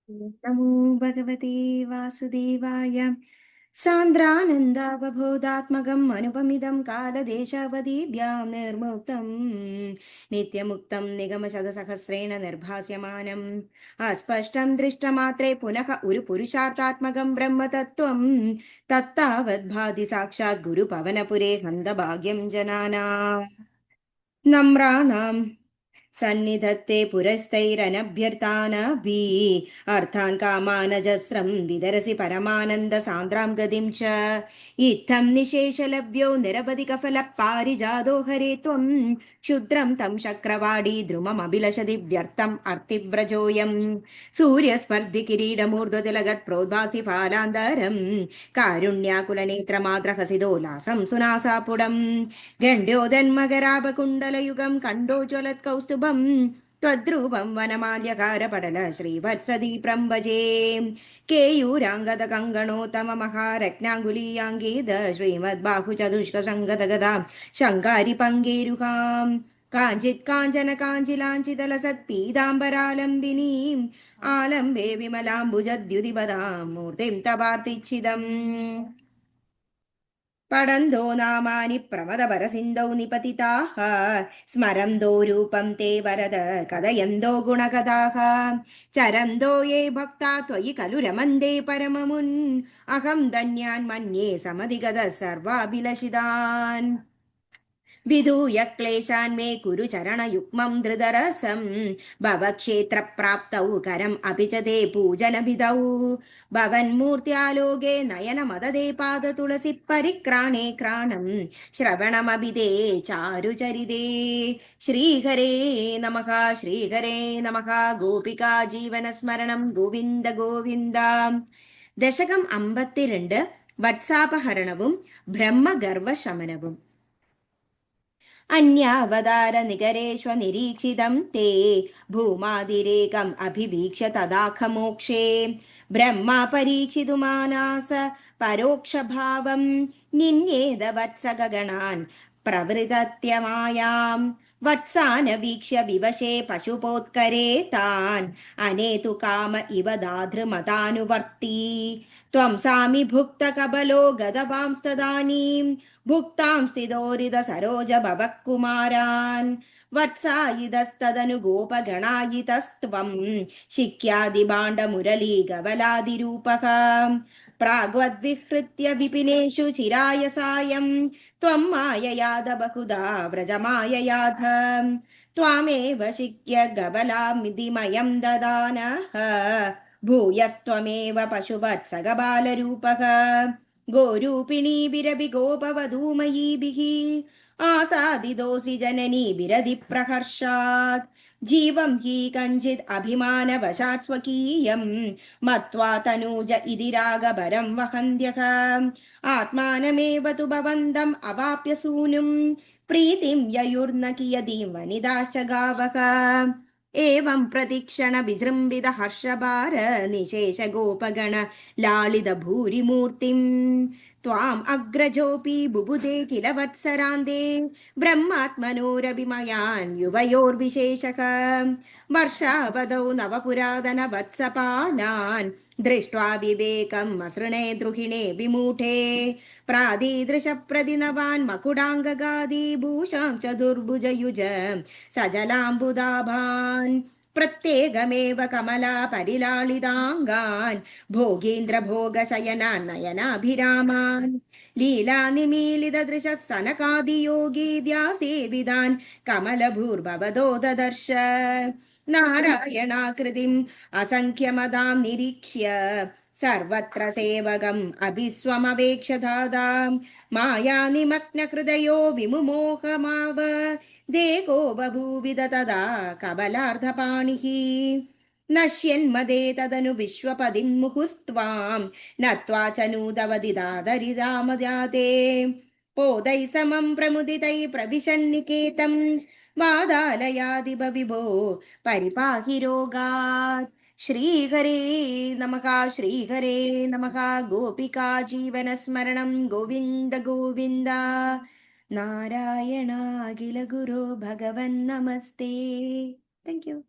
नमो भगवते वासुदेवाय सान्द्रानन्दावबोधात्मकम् अनुपमिदं कालदेशावधिभ्यां निर्मुक्तं नित्यमुक्तं निगमशतसहस्रेण निर्भास्यमानम् अस्पष्टं दृष्टमात्रे पुनः उरुपुरुषार्थात्मकं ब्रह्मतत्त्वं तत्तावद्भाति साक्षात् गुरुपवनपुरे हन्दभाग्यं जनानां नम्राणाम् सन्निधत्ते पुरस्तैरनभ्यर्तानभि अर्थान् कामानजस्रं विदरसि परमानन्द सान्द्रां गतिं च इत्थं निशेषलभ्यो निरवधिकफलः पारिजातो हरे त्वं क्षुद्रं तं शक्रवाडी द्रुममभिलषति व्यर्थम् अर्तिव्रजोऽयं सूर्यस्पर्धि किरीटमूर्ध्वतिलगत् प्रोद्भासि फालान्तरं कारुण्याकुलनेत्रमाद्रहसिदोल्लासं सुनासापुडम् गण्ड्योदन्मकरापकुण्डलयुगं कण्डोज्ज्वलत्कौस्तुभं त्वद्रूपं वनमाल्यकारपटल श्रीवत्सदीप्रं भजे केयूराङ्गदकङ्गणोत्तममहारत्नाङ्गुलीयाङ्गीद श्रीमद्बाहुचतुष्कसङ्गतगदा शङ्कारिपङ्गेरुकाम् काञ्चित् काञ्चन काञ्चिलाञ्चितलसत्पीताम्बरालम्बिनीम् आलम्बे विमलाम्बुजद्युतिपदां मूर्तिं तवार्तिच्छिदम् पडन्तो नामानि प्रमदवरसिन्धौ निपतिताः स्मरन्तो रूपं ते वरद कथयन्तो गुणगदाः चरन्तो ये भक्ता त्वयि खलु रमन्ते परममुन् अहं धन्यान् मन्ये समधिगतः सर्वाभिलषितान् विधूय क्लेशान् मे कुरु चरणयुग्मं धृतरसं भवक्षेत्रप्राप्तौ करम् अपि च ते पूजनभिधौ भवन्मूर्त्यालोके नयनमददे पादतुलसि परिक्राणे क्राणं श्रवणमभि ते चारुचरिते श्रीहरे नमः गोपिका जीवनस्मरणं गोविन्द गोविन्द ദശകം 52 വത്സാപഹരണവും ബ്രഹ്മഗർവശമനവും अन्यावतारनिकरेष्वनिरीक्षितं ते भूमादिरेकम् अभिवीक्ष्य तदाखमोक्षे ब्रह्मा परीक्षितुमानास परोक्षभावं निन्येद वत्सगगणान् प्रवृदत्यमायाम् वत्सान वीक्ष्य विवशे पशुपोत्करे तान् अनेतु काम इव दाधृमतानुवर्ती त्वं सामि भुक्त कबलो गदवांस्तदानीं भुक्तां स्थितोरिद सरोज भवः कुमारान् वत्सायितस्तदनु गोपगणायितस्त्वं शिक्यादिभाण्डमुरली गवलादिरूपः प्राग्वद्विहृत्य विपिनेषु चिराय सायं त्वं माययाद बहुधा व्रजमाययाध त्वामेव शिक्य गबलामितिमयं ददानः भूयस्त्वमेव पशुवत्सगबालरूपः गोरूपिणी विरभि गोपवधूमयीभिः आसादिदोषि जननी विरधि प्रहर्षात् जीवं हि कञ्चित् अभिमानवशात् स्वकीयं मत्वा तनूज इति रागभरं वहन्त्यः आत्मानमेव तु भवन्तम् अवाप्य सूनुं प्रीतिं ययुर्न कियतीं वनिताश्च गावः एवं प्रतीक्षण विजृम्भित हर्षभार निशेष गोपगण लालित भूरिमूर्तिं त्वाम् अग्रजोऽपि बुबुधे किल वत्सरान्ते ब्रह्मात्मनोरभिमयान् युवयोर्विशेषः वर्षावधौ नवपुरातन वत्सपालान् दृष्ट्वा विवेकम् असृणे द्रुहिणे विमूढे प्रादीदृश प्रतिनवान् मकुडाङ्गगादिभूषां च दुर्भुजयुज सजलाम्बुदाभान् प्रत्येकमेव कमला परिलालिताङ्गान् भोगीन्द्र भोगशयनान् नयनाभिरामान् लीलानिमीलितदृशः सनकादियोगी व्यासेविदान् कमलभूर्भवदो ददर्श नारायणाकृतिम् असङ्ख्यमदां निरीक्ष्य सर्वत्र सेवकम् अभिस्वमवेक्षधादाम् मायानिमग्नहृदयो विमुमोहमाव देको बभूविद तदा कबलार्धपाणिः नश्यन्मदे तदनु विश्वपदिं मुहुस्त्वां नत्वा च नूतवदिदादरिदामजाते पोदैः समं प्रमुदितैः प्रविशन्निकेतं वादालयादिव विभो परिपाहि रोगात् श्रीहरे नमः गोपिका जीवनस्मरणं गोविन्द गोविन्द नारायणाखिल गुरो भगवन् नमस्ते. Thank you.